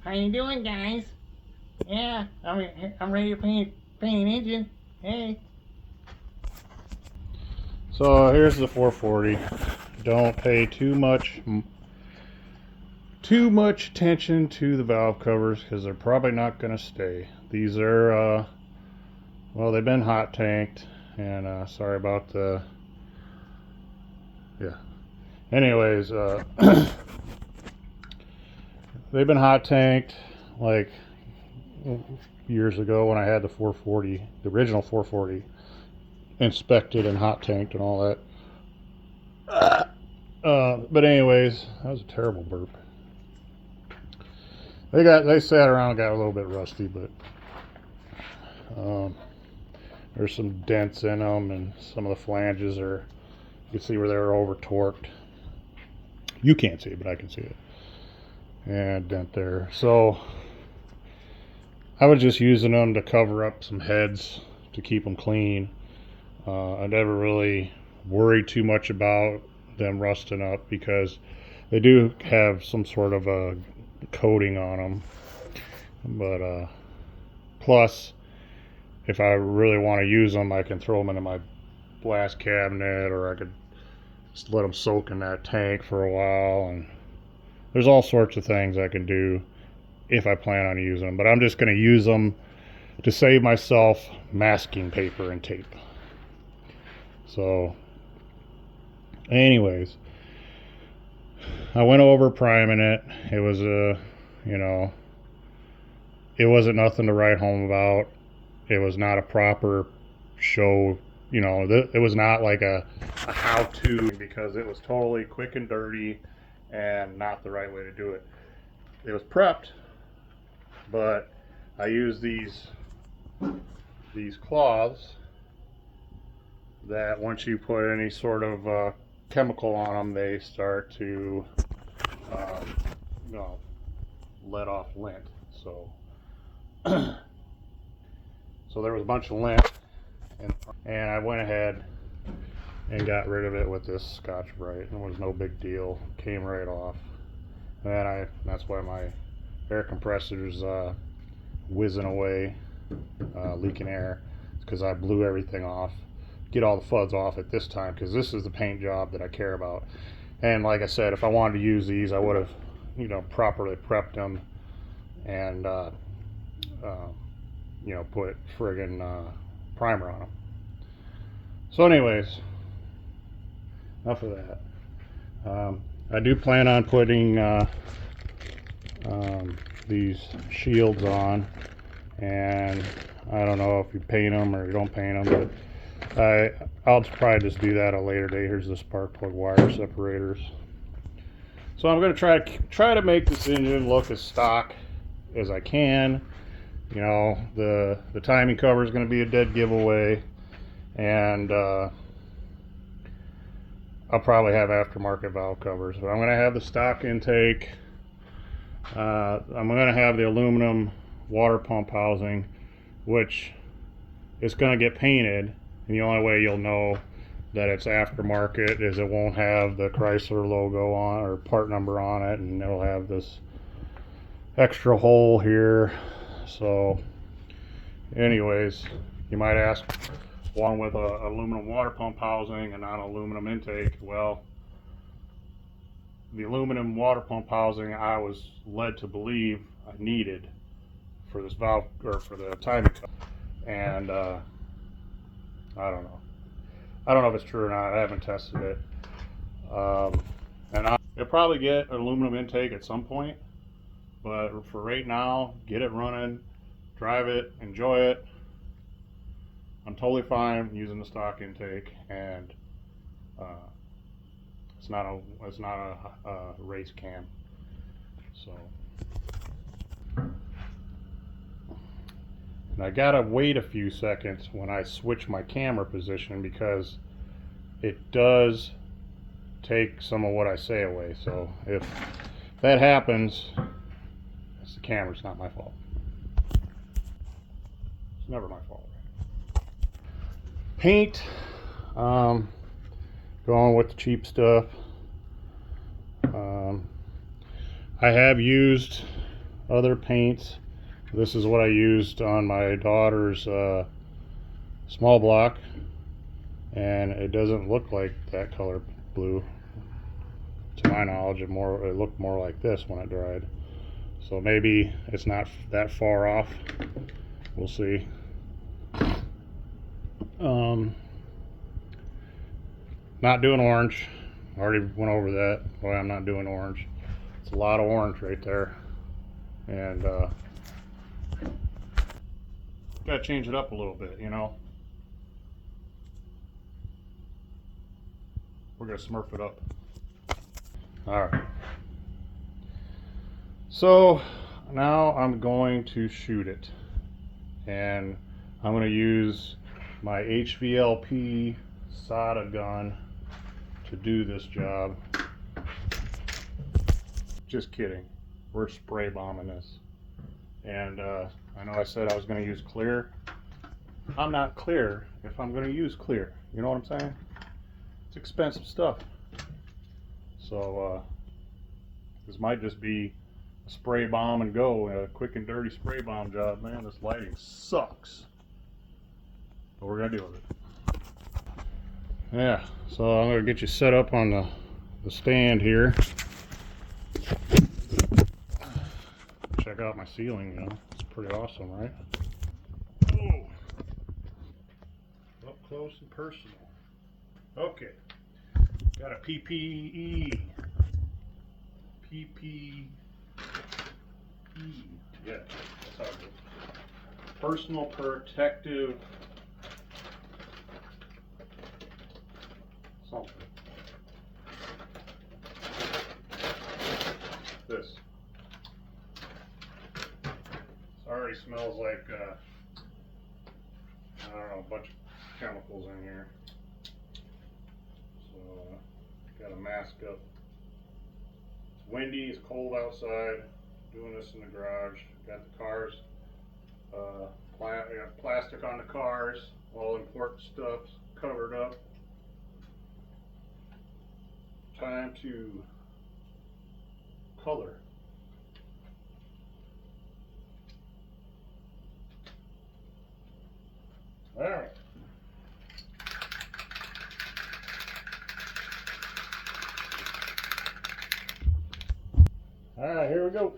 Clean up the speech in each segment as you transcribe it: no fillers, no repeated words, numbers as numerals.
How you doing, guys? Yeah, I'm ready to paint an engine. Hey. So here's the 440. Don't pay too much attention to the valve covers because they're probably not going to stay. These are well, they've been hot tanked, and sorry about the anyways, they've been hot tanked like years ago when I had the 440, the original 440, inspected and hot tanked and all that. But anyways, that was a terrible burp. They sat around and got a little bit rusty, but there's some dents in them, and some of the flanges are, you can see where they're over torqued. You can't see it, but I can see it. And dent there. So I was just using them to cover up some heads to keep them clean. I never really worried too much about them rusting up because they do have some sort of a coating on them. But plus, if I really want to use them, I can throw them into my blast cabinet, or I could just let them soak in that tank for a while. And there's all sorts of things I can do if I plan on using them. But I'm just going to use them to save myself masking paper and tape. So anyways, I went over priming it. It was it wasn't nothing to write home about. It was not a proper show, it was not like a how-to, because it was totally quick and dirty and not the right way to do it. It was prepped, but I used these cloths that once you put any sort of chemical on them, they start to let off lint. So so there was a bunch of lint, and I went ahead and got rid of it with this Scotch-Brite. It was no big deal, came right off. And that's why my air compressor's whizzing away, leaking air, because I blew everything off. Get all the fuzz off at this time, because this is the paint job that I care about. And like I said, if I wanted to use these, I would have properly prepped them and put friggin' primer on them. So anyways, enough of that. I do plan on putting these shields on, and I don't know if you paint them or you don't paint them, but I'll probably just do that at a later date. Here's the spark plug wire separators. So I'm going to try to make this engine look as stock as I can. The timing cover is going to be a dead giveaway, and I'll probably have aftermarket valve covers, but I'm going to have the stock intake. I'm going to have the aluminum water pump housing, which is going to get painted, and the only way you'll know that it's aftermarket is it won't have the Chrysler logo on or part number on it, and it'll have this extra hole here. So anyways, you might ask, one with a aluminum water pump housing and not an aluminum intake. Well, the aluminum water pump housing I was led to believe I needed for this valve, or for the timing cup, and I don't know if it's true or not. I haven't tested it, and I'll probably get an aluminum intake at some point, but for right now, get it running, drive it, enjoy it. I'm totally fine using the stock intake, and it's not a race cam. So, and I gotta wait a few seconds when I switch my camera position, because it does take some of what I say away. So if that happens, it's the camera. It's not my fault. It's never my fault. Paint, going with the cheap stuff. I have used other paints. This is what I used on my daughter's small block, and it doesn't look like that color blue. To my knowledge, it looked more like this when it dried. So maybe it's not that far off. We'll see. Not doing orange. Already went over that. Why I'm not doing orange. It's a lot of orange right there, and gotta change it up a little bit, you know. We're gonna smurf it up. All right. So now I'm going to shoot it, and I'm going to use my HVLP solder gun to do this job. Just kidding. We're spray bombing this. And I know I said I was going to use clear. I'm not clear if I'm going to use clear. You know what I'm saying? It's expensive stuff. So this might just be a spray bomb and go, a quick and dirty spray bomb job. Man, this lighting sucks. But we're going to deal with it. Yeah, so I'm going to get you set up on the stand here. Check out my ceiling, you know. It's pretty awesome, right? Oh. Up close and personal. Okay. Got a PPE. PPE. Yeah, that's how it goes. Personal protective something. This. It already smells like, I don't know, a bunch of chemicals in here. So, got a mask up. It's windy, it's cold outside. Doing this in the garage. Got the cars, got plastic on the cars, all important stuff covered up. Time to color. All right. All right, here we go.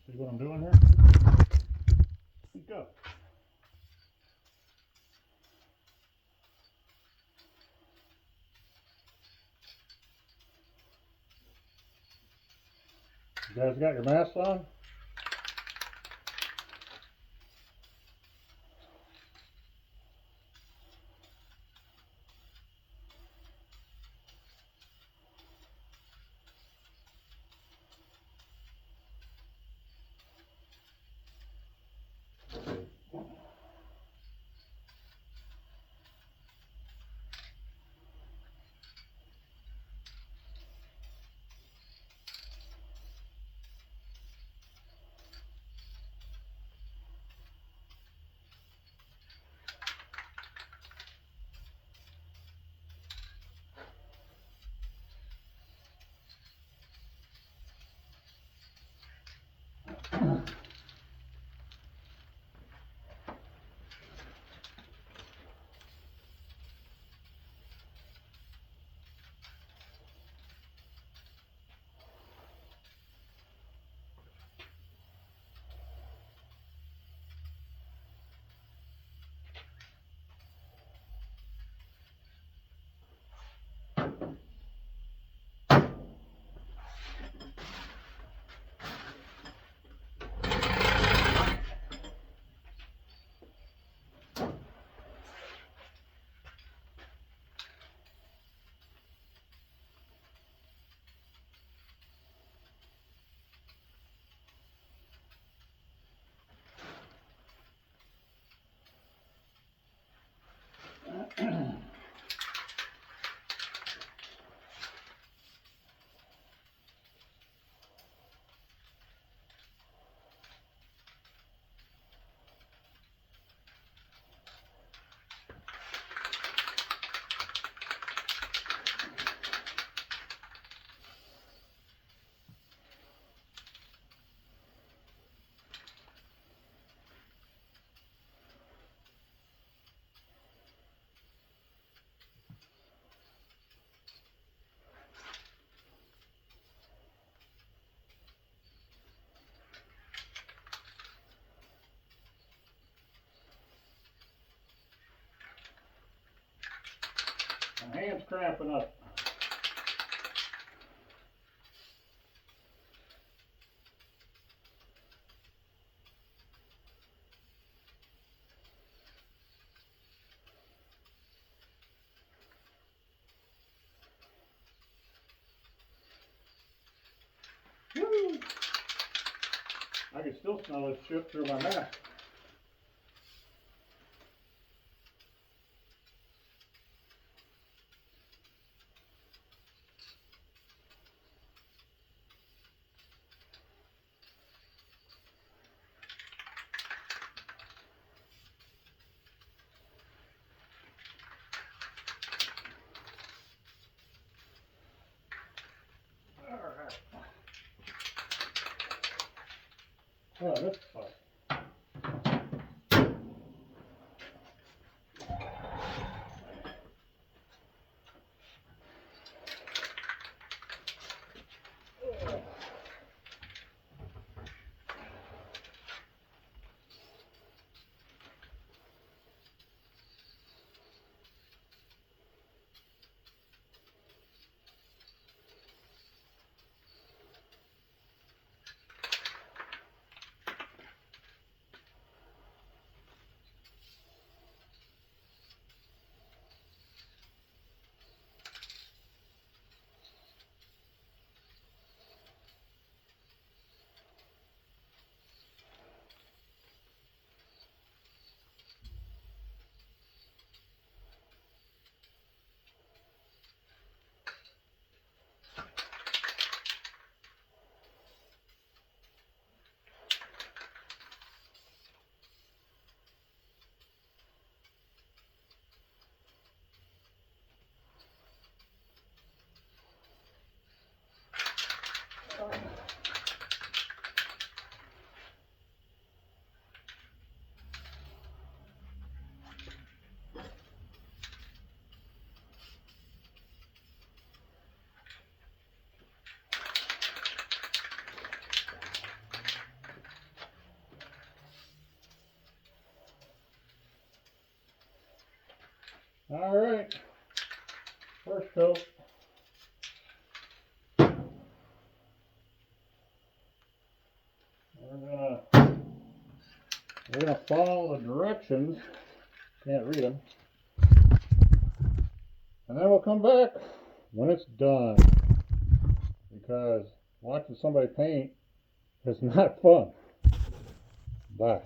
See what I'm doing here? Go. You guys got your masks on? My hand's cramping up. Woo! I can still smell this shit through my mask. Alright. Oh, that's fun. Alright. First coat. we're gonna follow the directions. Can't read them. And then we'll come back when it's done. Because watching somebody paint is not fun. Bye.